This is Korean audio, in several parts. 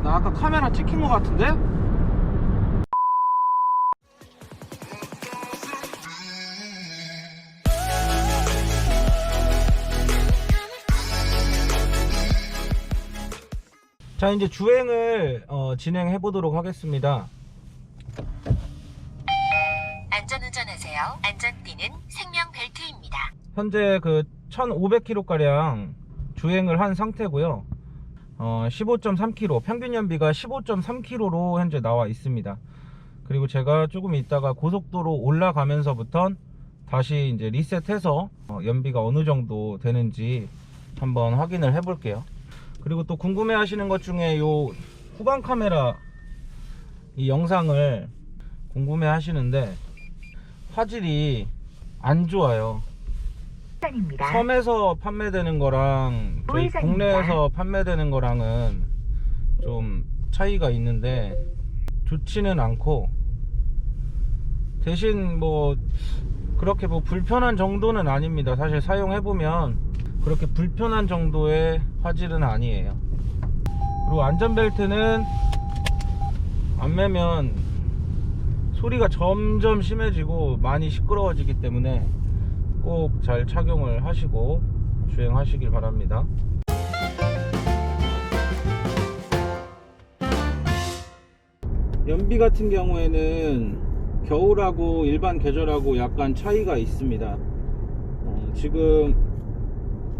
나 아까 카메라 찍힌 것 같은데? 자, 이제 주행을 진행해 보도록 하겠습니다. 안전운전하세요. 안전띠는 생명벨트입니다. 현재 그 1500km 가량 주행을 한 상태고요. 15.3km, 평균 연비가 15.3km로 현재 나와 있습니다. 그리고 제가 조금 있다가 고속도로 올라가면서부터 다시 이제 리셋해서 연비가 어느 정도 되는지 한번 확인을 해 볼게요. 그리고 또 궁금해 하시는 것 중에 요 후방 카메라 이 영상을 궁금해 하시는데 화질이 안 좋아요. 섬에서 판매되는 거랑 저희 국내에서 판매되는 거랑은 좀 차이가 있는데 좋지는 않고, 대신 뭐 그렇게 뭐 불편한 정도는 아닙니다. 사실 사용해보면 그렇게 불편한 정도의 화질은 아니에요. 그리고 안전벨트는 안 매면 소리가 점점 심해지고 많이 시끄러워지기 때문에 꼭 잘 착용을 하시고 주행하시길 바랍니다. 연비 같은 경우에는 겨울하고 일반 계절하고 약간 차이가 있습니다. 지금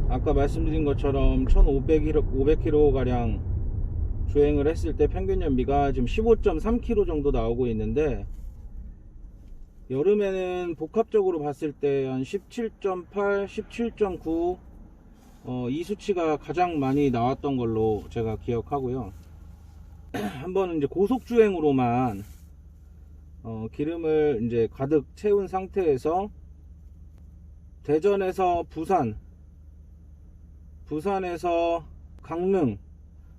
아까 말씀드린 것처럼 1500km 가량 주행을 했을 때 평균 연비가 지금 15.3km 정도 나오고 있는데, 여름에는 복합적으로 봤을 때 한 17.8, 17.9 이 수치가 가장 많이 나왔던 걸로 제가 기억하고요. 한번 이제 고속 주행으로만 기름을 이제 가득 채운 상태에서 대전에서 부산, 부산에서 강릉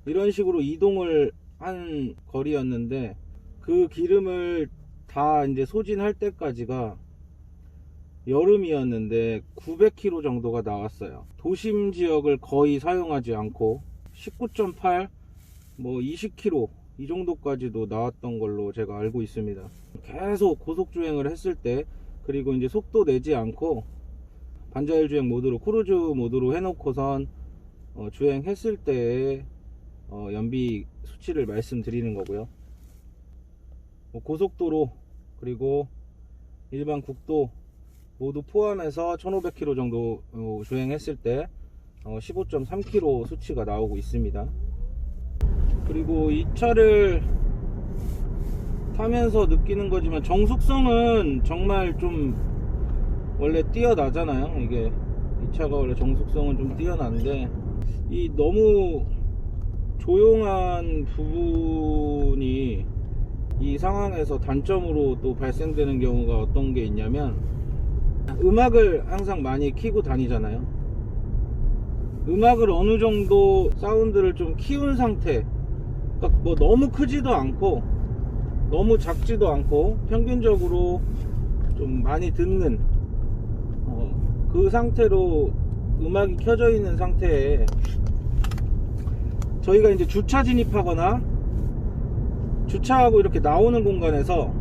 이런 식으로 이동을 한 거리였는데, 그 기름을 다 이제 소진할 때까지가 여름이었는데 900km 정도가 나왔어요. 도심 지역을 거의 사용하지 않고 19.8, 뭐 20km 이 정도까지도 나왔던 걸로 제가 알고 있습니다. 계속 고속 주행을 했을 때, 그리고 이제 속도 내지 않고 반자율 주행 모드로, 크루즈 모드로 해놓고선 주행했을 때의 연비 수치를 말씀드리는 거고요. 고속도로 그리고 일반 국도 모두 포함해서 1500km 정도 주행했을 때 15.3km 수치가 나오고 있습니다. 그리고 이 차를 타면서 느끼는 거지만 정숙성은 정말 좀 원래 뛰어나잖아요. 이게 이 차가 원래 정숙성은 좀 뛰어난데, 이 너무 조용한 부분이 이 상황에서 단점으로 또 발생되는 경우가 어떤 게 있냐면, 음악을 항상 많이 키고 다니잖아요. 음악을 어느 정도 사운드를 좀 키운 상태, 그러니까 뭐 너무 크지도 않고 너무 작지도 않고 평균적으로 좀 많이 듣는 그 상태로 음악이 켜져 있는 상태에 저희가 이제 주차 진입하거나 주차하고 이렇게 나오는 공간에서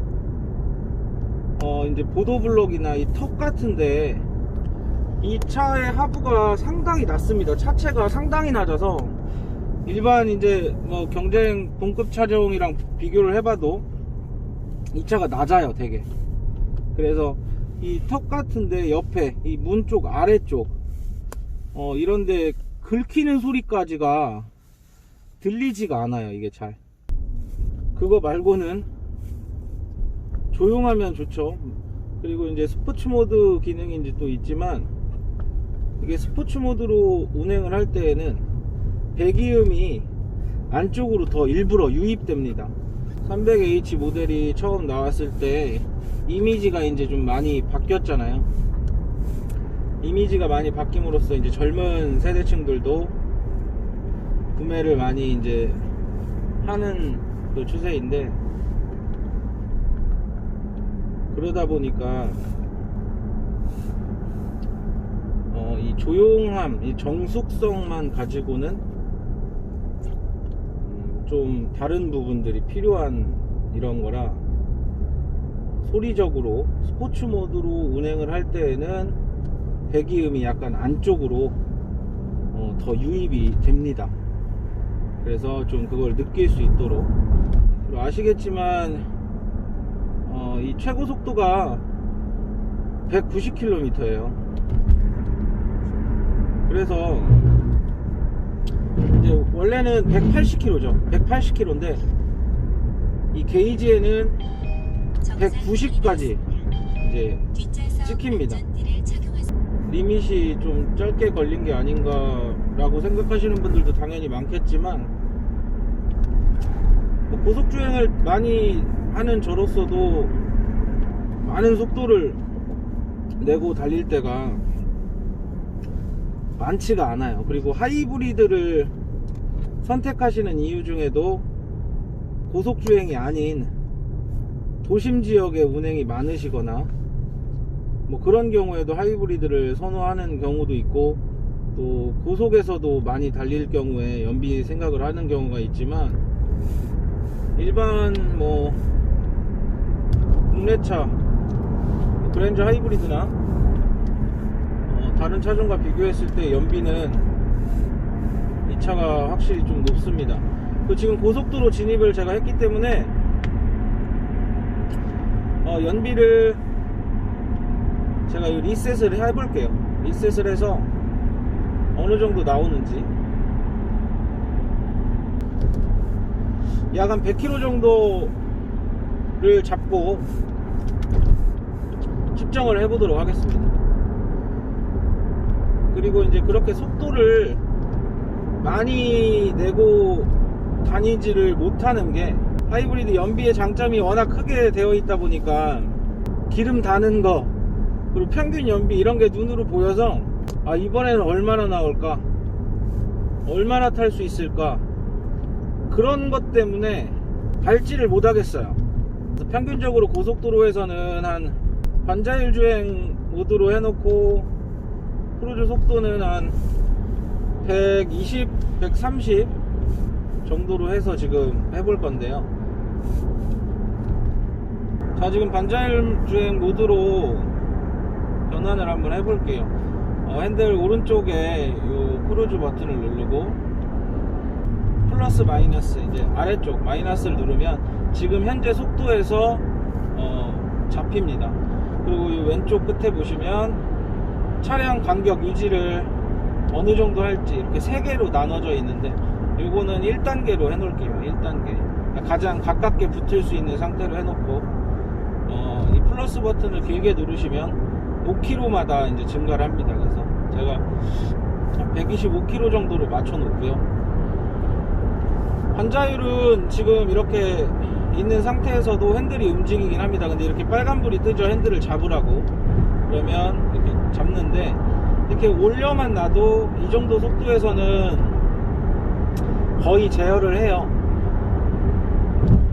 이제 보도블록이나 이 턱 같은데 이 차의 하부가 상당히 낮습니다. 차체가 상당히 낮아서 일반 이제 뭐 경쟁 동급 차종이랑 비교를 해봐도 이 차가 낮아요, 되게. 그래서 이 턱 같은데 옆에 이 문 쪽 아래쪽 이런데 긁히는 소리까지가 들리지가 않아요, 이게 잘. 그거 말고는 조용하면 좋죠. 그리고 이제 스포츠 모드 기능이 이제 또 있지만, 이게 스포츠 모드로 운행을 할 때에는 배기음이 안쪽으로 더 일부러 유입됩니다. 300H 모델이 처음 나왔을 때 이미지가 이제 좀 많이 바뀌었잖아요. 이미지가 많이 바뀜으로써 이제 젊은 세대층들도 구매를 많이 이제 하는 또 추세인데, 그러다 보니까 이 조용함, 이 정숙성만 가지고는 좀 다른 부분들이 필요한 이런 거라 소리적으로 스포츠 모드로 운행을 할 때에는 배기음이 약간 안쪽으로 더 유입이 됩니다. 그래서 좀 그걸 느낄 수 있도록. 그리고 아시겠지만 이 최고 속도가 190km예요. 그래서 이제 원래는 180km죠. 180km인데 이 게이지에는 190까지 이제 찍힙니다. 리밋이 좀 짧게 걸린 게 아닌가 라고 생각하시는 분들도 당연히 많겠지만, 고속주행을 많이 하는 저로서도 많은 속도를 내고 달릴 때가 많지가 않아요. 그리고 하이브리드를 선택하시는 이유 중에도 고속주행이 아닌 도심 지역에 운행이 많으시거나 뭐 그런 경우에도 하이브리드를 선호하는 경우도 있고, 또 고속에서도 많이 달릴 경우에 연비 생각을 하는 경우가 있지만, 일반 뭐 국내차 그랜저 하이브리드나 다른 차종과 비교했을 때 연비는 이 차가 확실히 좀 높습니다. 지금 고속도로 진입을 제가 했기 때문에 연비를 제가 리셋을 해볼게요. 리셋을 해서 어느 정도 나오는지, 약 한 100km 정도를 잡고 측정을 해보도록 하겠습니다. 그리고 이제 그렇게 속도를 많이 내고 다니지를 못하는 게, 하이브리드 연비의 장점이 워낙 크게 되어 있다 보니까 기름 다는 거 그리고 평균 연비 이런 게 눈으로 보여서 이번에는 얼마나 나올까, 얼마나 탈 수 있을까, 그런 것 때문에 밟지를 못하겠어요. 그래서 평균적으로 고속도로에서는 한 반자율 주행 모드로 해놓고 크루즈 속도는 한 120, 130 정도로 해서 지금 해볼 건데요. 자, 지금 반자율 주행 모드로 변환을 한번 해볼게요. 핸들 오른쪽에 요 크루즈 버튼을 누르고 플러스 마이너스, 이제 아래쪽 마이너스를 누르면 지금 현재 속도에서 잡힙니다. 그리고 이 왼쪽 끝에 보시면 차량 간격 유지를 어느 정도 할지 이렇게 3개로 나눠져 있는데, 요거는 1단계로 해놓을게요. 1단계 가장 가깝게 붙을 수 있는 상태로 해놓고, 이 플러스 버튼을 길게 누르시면 5km마다 이제 증가를 합니다. 그래서 제가 125km 정도로 맞춰 놓고요. 반자율은 지금 이렇게 있는 상태에서도 핸들이 움직이긴 합니다. 근데 이렇게 빨간불이 뜨죠. 핸들을 잡으라고. 그러면 이렇게 잡는데, 이렇게 올려만 놔도 이 정도 속도에서는 거의 제어를 해요.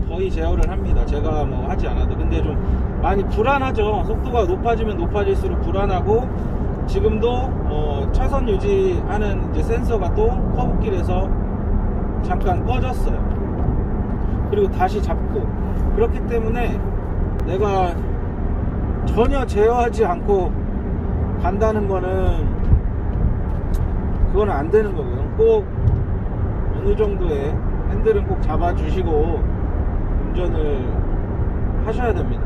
거의 제어를 합니다. 제가 뭐 하지 않아도. 근데 좀 많이 불안하죠. 속도가 높아지면 높아질수록 불안하고, 지금도 차선 유지하는 이제 센서가 또 커브길에서 잠깐 꺼졌어요. 그리고 다시 잡고, 그렇기 때문에 내가 전혀 제어하지 않고 간다는 거는 그건 안 되는 거고요. 꼭 어느 정도의 핸들은 꼭 잡아주시고 운전을 하셔야 됩니다.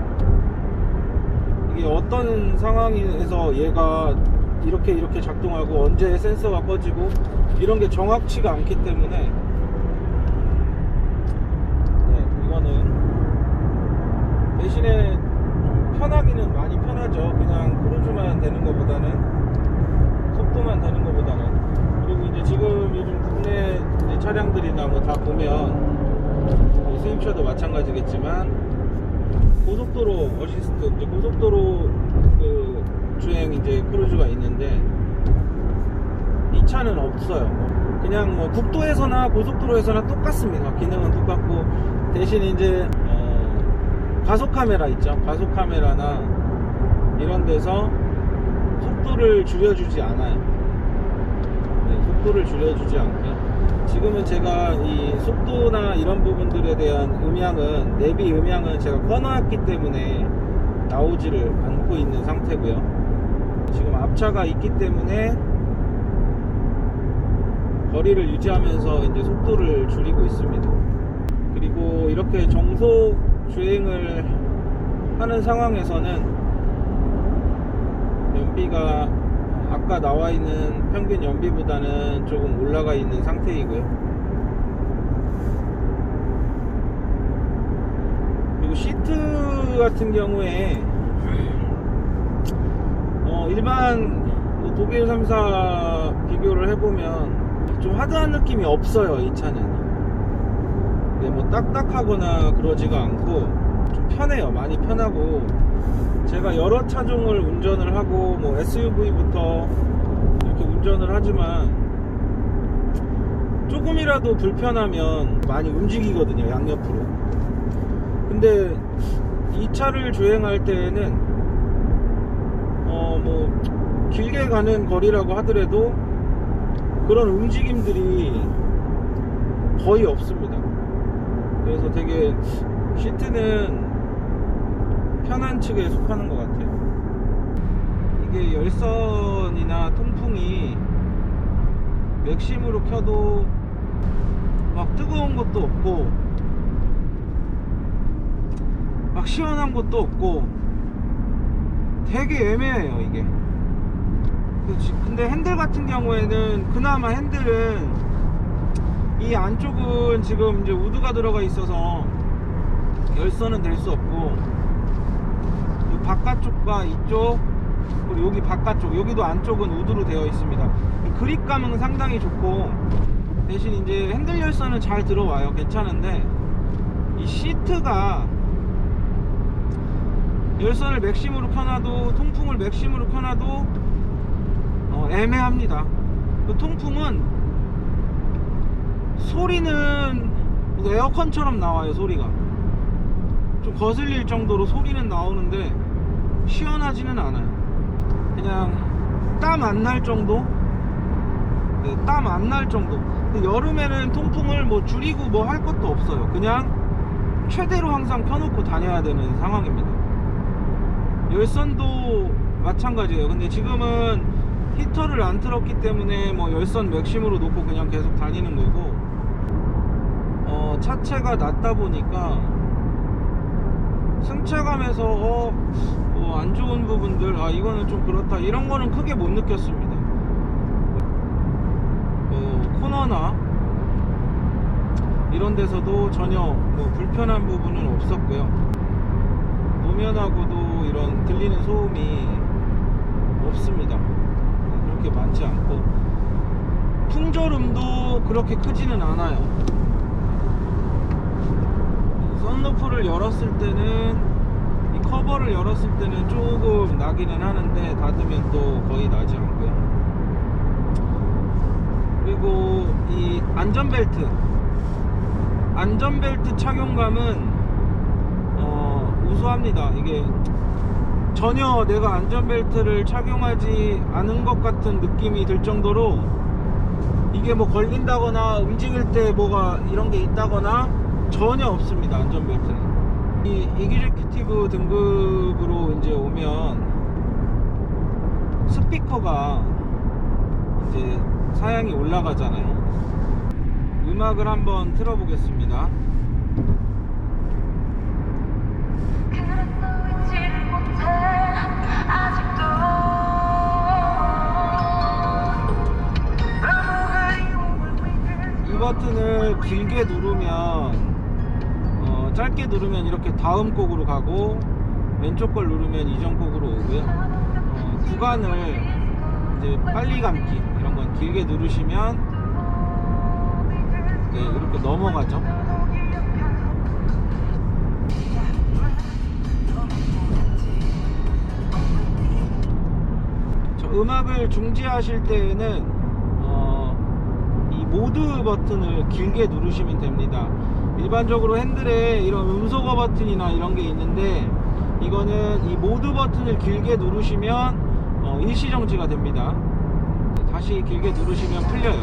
이게 어떤 상황에서 얘가 이렇게 작동하고 언제 센서가 꺼지고 이런 게 정확치가 않기 때문에, 이거는 대신에 좀 편하기는 많이 편하죠. 그냥 크루즈만 되는 것보다는, 속도만 되는 것보다는. 그리고 이제 지금 요즘 국내 이제 차량들이나 뭐 다 보면, 수입차도 마찬가지겠지만 고속도로 어시스트, 이제 고속도로 그 주행 이제 크루즈가 있는데, 이 차는 없어요. 그냥 뭐 국도에서나 고속도로에서나 똑같습니다. 기능은 똑같고, 대신 이제 가속 카메라 있죠. 가속 카메라나 이런 데서 속도를 줄여주지 않아요. 속도를 줄여주지 않고요. 지금은 제가 이 속도나 이런 부분들에 대한 음향은, 내비 음향은 제가 꺼놨기 때문에 나오지를 않고 있는 상태고요. 지금 앞차가 있기 때문에 거리를 유지하면서 이제 속도를 줄이고 있습니다. 그리고 이렇게 정속 주행을 하는 상황에서는 연비가 아까 나와 있는 평균 연비보다는 조금 올라가 있는 상태이고요. 그리고 시트 같은 경우에 일반 독일 3사 비교를 해보면 좀 하드한 느낌이 없어요. 이 차는 뭐 딱딱하거나 그러지가 않고 좀 편해요. 많이 편하고, 제가 여러 차종을 운전을 하고 뭐 SUV부터 이렇게 운전을 하지만 조금이라도 불편하면 많이 움직이거든요, 양옆으로. 근데 이 차를 주행할 때에는 뭐 길게 가는 거리라고 하더라도 그런 움직임들이 거의 없습니다. 그래서 되게 시트는 편한 측에 속하는 것 같아요. 이게 열선이나 통풍이 맥심으로 켜도 막 뜨거운 것도 없고 막 시원한 것도 없고 되게 애매해요 이게. 근데 핸들 같은 경우에는 그나마 핸들은 이 안쪽은 지금 이제 우드가 들어가 있어서 열선은 될 수 없고, 이 바깥쪽과 이쪽 그리고 여기 바깥쪽, 여기도 안쪽은 우드로 되어 있습니다. 그립감은 상당히 좋고, 대신 이제 핸들 열선은 잘 들어와요. 괜찮은데 이 시트가 열선을 맥심으로 켜놔도, 통풍을 맥심으로 켜놔도 애매합니다. 그 통풍은 소리는 에어컨처럼 나와요. 소리가 좀 거슬릴 정도로 소리는 나오는데 시원하지는 않아요. 그냥 땀 안 날 정도? 네, 땀 안 날 정도. 근데 여름에는 통풍을 뭐 줄이고 뭐 할 것도 없어요. 그냥 최대로 항상 켜놓고 다녀야 되는 상황입니다. 열선도 마찬가지예요. 근데 지금은 히터를 안 틀었기 때문에 뭐 열선 맥심으로 놓고 그냥 계속 다니는 거고, 차체가 낮다 보니까 승차감에서 뭐 안 좋은 부분들, 이거는 좀 그렇다, 이런 거는 크게 못 느꼈습니다. 코너나 이런 데서도 전혀 뭐 불편한 부분은 없었고요. 노면하고도 이런 들리는 소음이 없습니다. 그렇게 많지 않고, 풍절음도 그렇게 크지는 않아요. 썬루프를 열었을 때는, 이 커버를 열었을 때는 조금 나기는 하는데 닫으면 또 거의 나지 않고요. 그리고 이 안전벨트 착용감은 우수합니다. 이게 전혀 내가 안전벨트를 착용하지 않은 것 같은 느낌이 들 정도로, 이게 뭐 걸린다거나 움직일 때 뭐가 이런 게 있다거나 전혀 없습니다. 안전벨트는. 이 이그제큐티브 등급으로 이제 오면 스피커가 이제 사양이 올라가잖아요. 음악을 한번 틀어보겠습니다. 이 버튼을 길게 누르면 짧게 누르면 이렇게 다음 곡으로 가고, 왼쪽 걸 누르면 이전 곡으로 오고요. 구간을 이제 빨리 감기 이런 건 길게 누르시면 네, 이렇게 넘어가죠. 음악을 중지하실 때에는 이 모드 버튼을 길게 누르시면 됩니다. 일반적으로 핸들에 이런 음소거 버튼이나 이런 게 있는데, 이거는 이 모드 버튼을 길게 누르시면 일시정지가 됩니다. 다시 길게 누르시면 풀려요.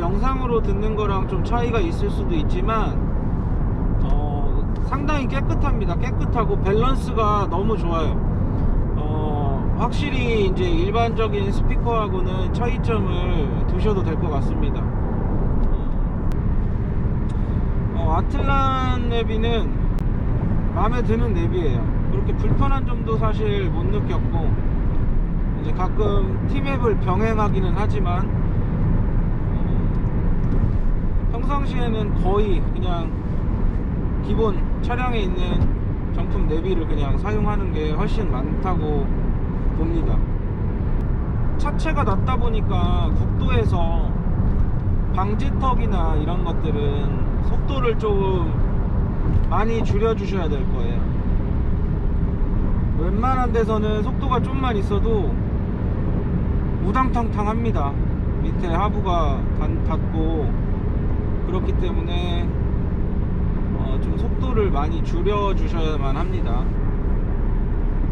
영상으로 듣는 거랑 좀 차이가 있을 수도 있지만 상당히 깨끗합니다. 깨끗하고 밸런스가 너무 좋아요. 확실히 이제 일반적인 스피커하고는 차이점을 두셔도 될 것 같습니다. 아틀란 내비는 마음에 드는 내비예요. 그렇게 불편한 점도 사실 못 느꼈고, 이제 가끔 T맵을 병행하기는 하지만 평상시에는 거의 그냥 기본 차량에 있는 정품 내비를 그냥 사용하는 게 훨씬 많다고 봅니다. 차체가 낮다 보니까 국도에서 방지턱이나 이런 것들은 속도를 좀 많이 줄여주셔야 될 거예요. 웬만한 데서는 속도가 좀만 있어도 우당탕탕 합니다. 밑에 하부가 닿고 그렇기 때문에 좀 속도를 많이 줄여주셔야만 합니다.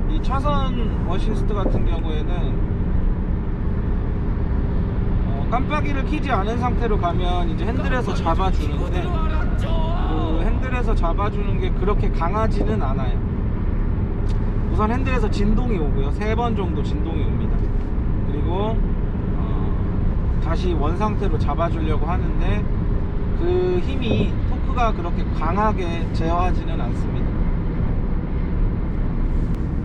이 차선 어시스트 같은 경우에는 깜빡이를 켜지 않은 상태로 가면 이제 핸들에서 잡아주는데, 그 핸들에서 잡아주는 게 그렇게 강하지는 않아요. 우선 핸들에서 진동이 오고요. 3번 정도 진동이 옵니다. 그리고 다시 원 상태로 잡아주려고 하는데 그 힘이 토크가 그렇게 강하게 제어하지는 않습니다.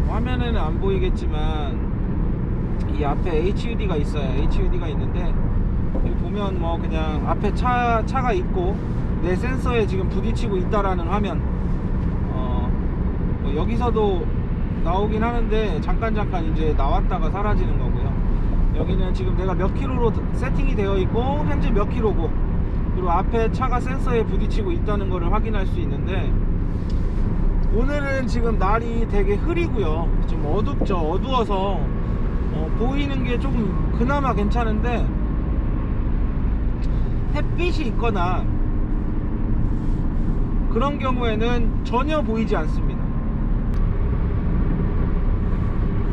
화면에는 안 보이겠지만 이 앞에 HUD가 있어요. HUD가 있는데 여기 보면 뭐 그냥 앞에 차가 있고 내 센서에 지금 부딪히고 있다라는 화면, 뭐 여기서도 나오긴 하는데 잠깐 이제 나왔다가 사라지는 거고요. 여기는 지금 내가 몇 킬로로 세팅이 되어 있고 현재 몇 킬로고, 그리고 앞에 차가 센서에 부딪히고 있다는 거를 확인할 수 있는데, 오늘은 지금 날이 되게 흐리고요. 좀 어둡죠. 어두워서 보이는 게 조금 그나마 괜찮은데, 햇빛이 있거나 그런 경우에는 전혀 보이지 않습니다.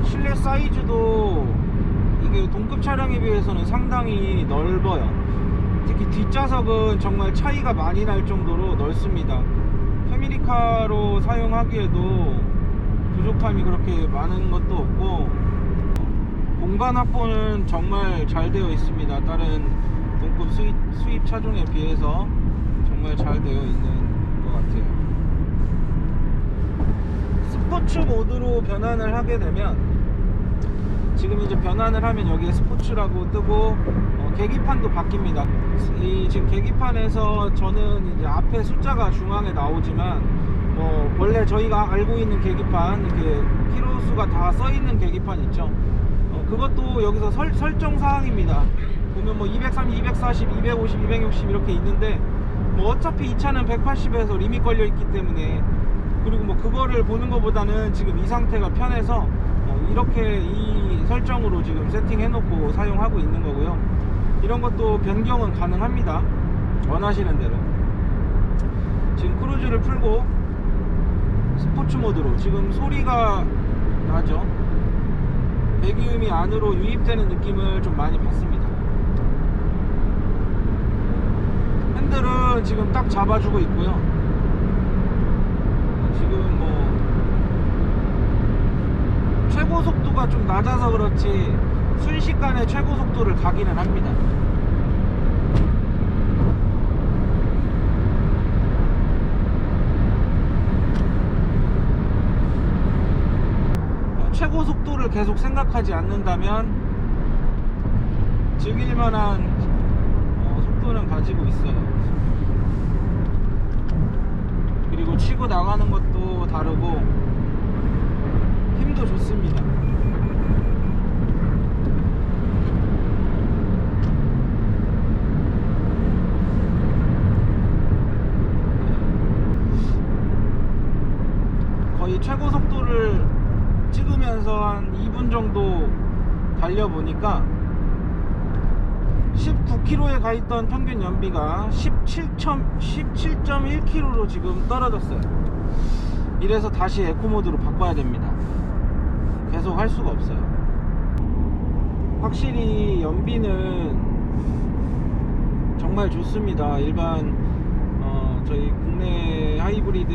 실내 사이즈도 이게 동급 차량에 비해서는 상당히 넓어요. 특히 뒷좌석은 정말 차이가 많이 날 정도로 넓습니다. 패밀리카로 사용하기에도 부족함이 그렇게 많은 것도 없고, 공간 확보는 정말 잘 되어 있습니다. 다른 동급 수입 차종에 비해서 정말 잘 되어 있는 것 같아요. 스포츠 모드로 변환을 하게 되면, 지금 이제 변환을 하면 여기에 스포츠라고 뜨고 계기판도 바뀝니다. 이 지금 계기판에서 저는 이제 앞에 숫자가 중앙에 나오지만 원래 저희가 알고 있는 계기판, 이렇게 키로수가 다 써 있는 계기판 있죠. 그것도 여기서 설정 사항입니다. 보면 뭐 230, 240, 250, 260 이렇게 있는데, 뭐 어차피 이 차는 180에서 리밋 걸려 있기 때문에, 그리고 뭐 그거를 보는 것보다는 지금 이 상태가 편해서 이렇게 이 설정으로 지금 세팅해 놓고 사용하고 있는 거고요. 이런 것도 변경은 가능합니다. 원하시는 대로. 지금 크루즈를 풀고 스포츠 모드로 지금 소리가 나죠. 배기음이 안으로 유입되는 느낌을 좀 많이 받습니다. 핸들은 지금 딱 잡아주고 있고요. 지금 뭐 최고 속도가 좀 낮아서 그렇지 순식간에 최고 속도를 가기는 합니다. 최고 속도를 계속 생각하지 않는다면 즐길만한 속도는 가지고 있어요. 그리고 치고 나가는 것도 다르고 힘도 좋습니다. 거의 최고 속도를 찍으면서 한 2분 정도 달려보니까 19km에 가있던 평균 연비가 17.1km로 지금 떨어졌어요. 이래서 다시 에코모드로 바꿔야 됩니다. 계속 할 수가 없어요. 확실히 연비는 정말 좋습니다. 일반 저희 국내 하이브리드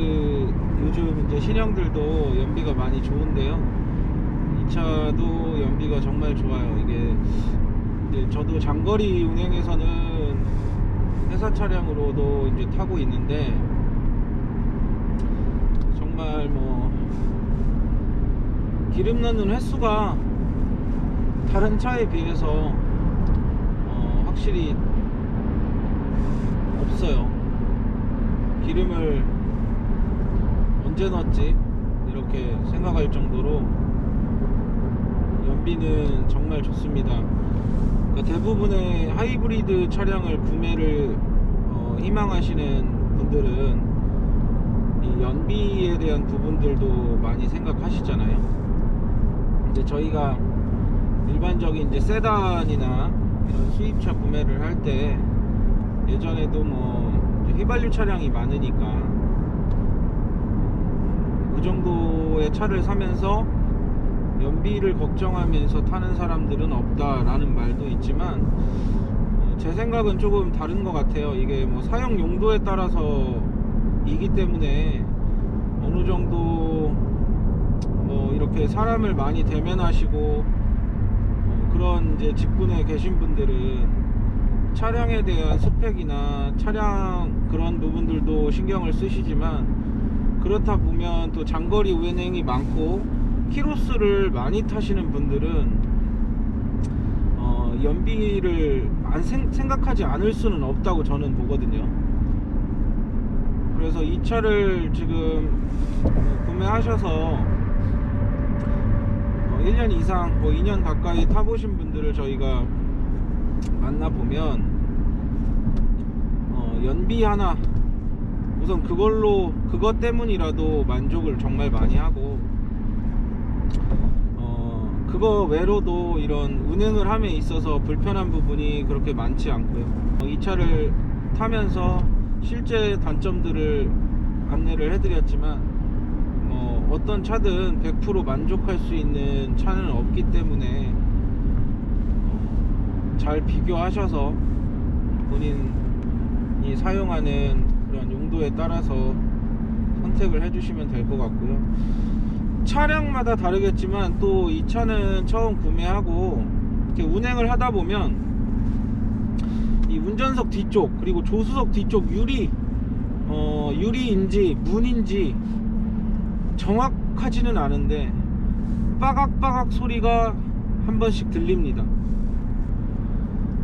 요즘 이제 신형들도 연비가 많이 좋은데요. 이 차도 연비가 정말 좋아요. 이게 이제 저도 장거리 운행에서는 회사 차량으로도 이제 타고 있는데 정말 뭐 기름 넣는 횟수가 다른 차에 비해서 확실히 없어요. 기름을 언제 넣었지 이렇게 생각할 정도로 연비는 정말 좋습니다. 그러니까 대부분의 하이브리드 차량을 구매를 희망하시는 분들은 이 연비에 대한 부분들도 많이 생각하시잖아요. 근데 저희가 일반적인 이제 세단이나 이런 수입차 구매를 할 때 예전에도 뭐 휘발유 차량이 많으니까 그 정도의 차를 사면서 연비를 걱정하면서 타는 사람들은 없다라는 말도 있지만 제 생각은 조금 다른 것 같아요. 이게 뭐 사용 용도에 따라서 이기 때문에 어느 정도 뭐 이렇게 사람을 많이 대면하시고 그런 이제 직군에 계신 분들은 차량에 대한 스펙이나 차량 그런 부분들도 신경을 쓰시지만 그렇다 보면 또 장거리 운행이 많고 키로수를 많이 타시는 분들은 연비를 생각하지 않을 수는 없다고 저는 보거든요. 그래서 이 차를 지금 구매하셔서 1년 이상 뭐 2년 가까이 타보신 분들을 저희가 만나보면 연비 하나 우선 그것 때문이라도 만족을 정말 많이 하고 그거 외로도 이런 운행을 함에 있어서 불편한 부분이 그렇게 많지 않고요. 이 차를 타면서 실제 단점들을 안내를 해드렸지만 어떤 차든 100% 만족할 수 있는 차는 없기 때문에 잘 비교하셔서 본인이 사용하는 그런 용도에 따라서 선택을 해주시면 될 것 같고요. 차량마다 다르겠지만 또 이 차는 처음 구매하고 이렇게 운행을 하다 보면 이 운전석 뒤쪽 그리고 조수석 뒤쪽 유리인지 문인지 정확하지는 않은데 빠각빠각 소리가 한 번씩 들립니다.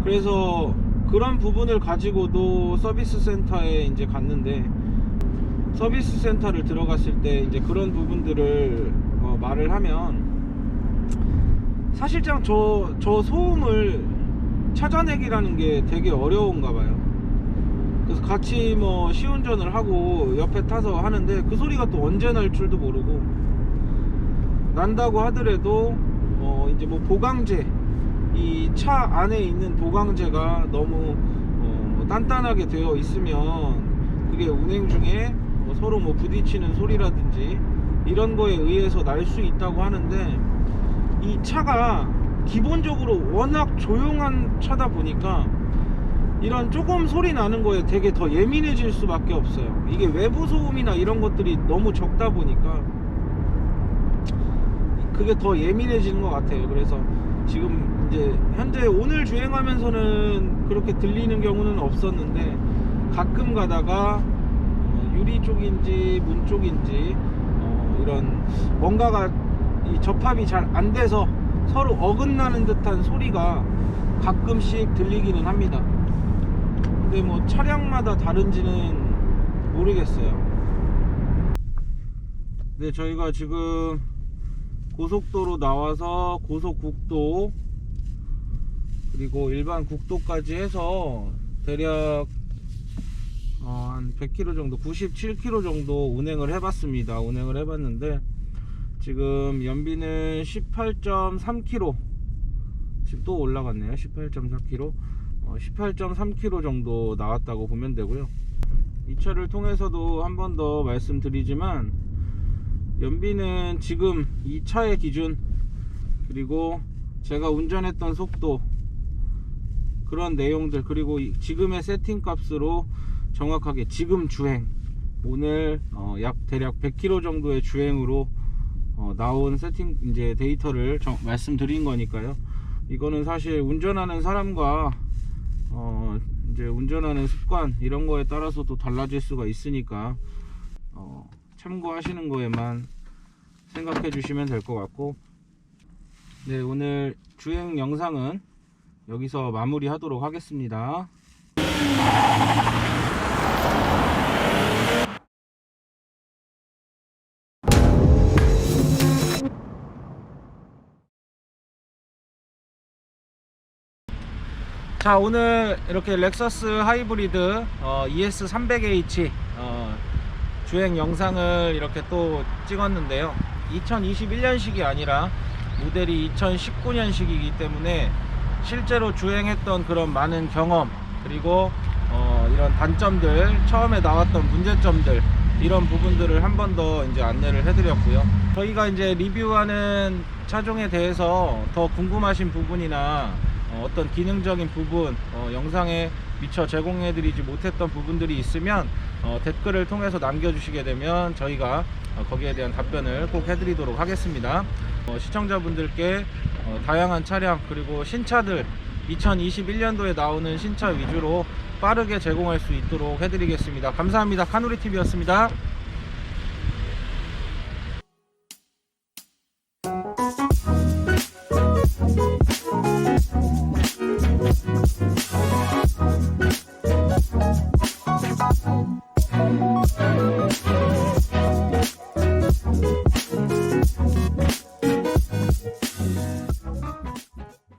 그래서 그런 부분을 가지고도 서비스 센터에 이제 갔는데 서비스 센터를 들어갔을 때 이제 그런 부분들을 말을 하면 사실상 저 소음을 찾아내기라는 게 되게 어려운가 봐요. 그래서 같이 뭐 시운전을 하고 옆에 타서 하는데 그 소리가 또 언제 날 줄도 모르고 난다고 하더라도 이제 뭐 보강제 이 차 안에 있는 보강제가 너무 단단하게 되어 있으면 그게 운행 중에 서로 뭐 부딪히는 소리라든지 이런 거에 의해서 날 수 있다고 하는데 이 차가 기본적으로 워낙 조용한 차다 보니까 이런 조금 소리 나는 거에 되게 더 예민해질 수밖에 없어요. 이게 외부 소음이나 이런 것들이 너무 적다 보니까 그게 더 예민해지는 것 같아요. 그래서 지금 이제 현재 오늘 주행하면서는 그렇게 들리는 경우는 없었는데 가끔 가다가 유리 쪽인지 문 쪽인지 이런 뭔가가 이 접합이 잘 안 돼서 서로 어긋나는 듯한 소리가 가끔씩 들리기는 합니다. 근데 뭐 차량마다 다른지는 모르겠어요. 네, 저희가 지금 고속도로 나와서 고속국도 그리고 일반 국도까지 해서 대략 한 100km 정도 97km 정도 운행을 해봤습니다. 운행을 해봤는데 지금 연비는 18.3km 지금 또 올라갔네요. 18.4km 18.3km 정도 나왔다고 보면 되고요. 이 차를 통해서도 한 번 더 말씀드리지만 연비는 지금 이 차의 기준 그리고 제가 운전했던 속도 그런 내용들, 그리고 지금의 세팅 값으로 정확하게 지금 주행, 오늘 약 대략 100km 정도의 주행으로 나온 세팅 이제 데이터를 말씀드린 거니까요. 이거는 사실 운전하는 사람과 이제 운전하는 습관 이런 거에 따라서도 달라질 수가 있으니까 참고하시는 거에만 생각해 주시면 될 것 같고, 네, 오늘 주행 영상은 여기서 마무리 하도록 하겠습니다. 자, 오늘 이렇게 렉서스 하이브리드 ES300H 주행 영상을 이렇게 또 찍었는데요. 2021년식이 아니라 모델이 2019년식이기 때문에 실제로 주행했던 그런 많은 경험, 그리고 이런 단점들, 처음에 나왔던 문제점들, 이런 부분들을 한 번 더 이제 안내를 해드렸고요. 저희가 이제 리뷰하는 차종에 대해서 더 궁금하신 부분이나 어떤 기능적인 부분, 영상에 미처 제공해드리지 못했던 부분들이 있으면 댓글을 통해서 남겨주시게 되면 저희가 거기에 대한 답변을 꼭 해드리도록 하겠습니다. 시청자분들께 다양한 차량, 그리고 신차들 2021년도에 나오는 신차 위주로 빠르게 제공할 수 있도록 해드리겠습니다. 감사합니다. 카누리TV였습니다.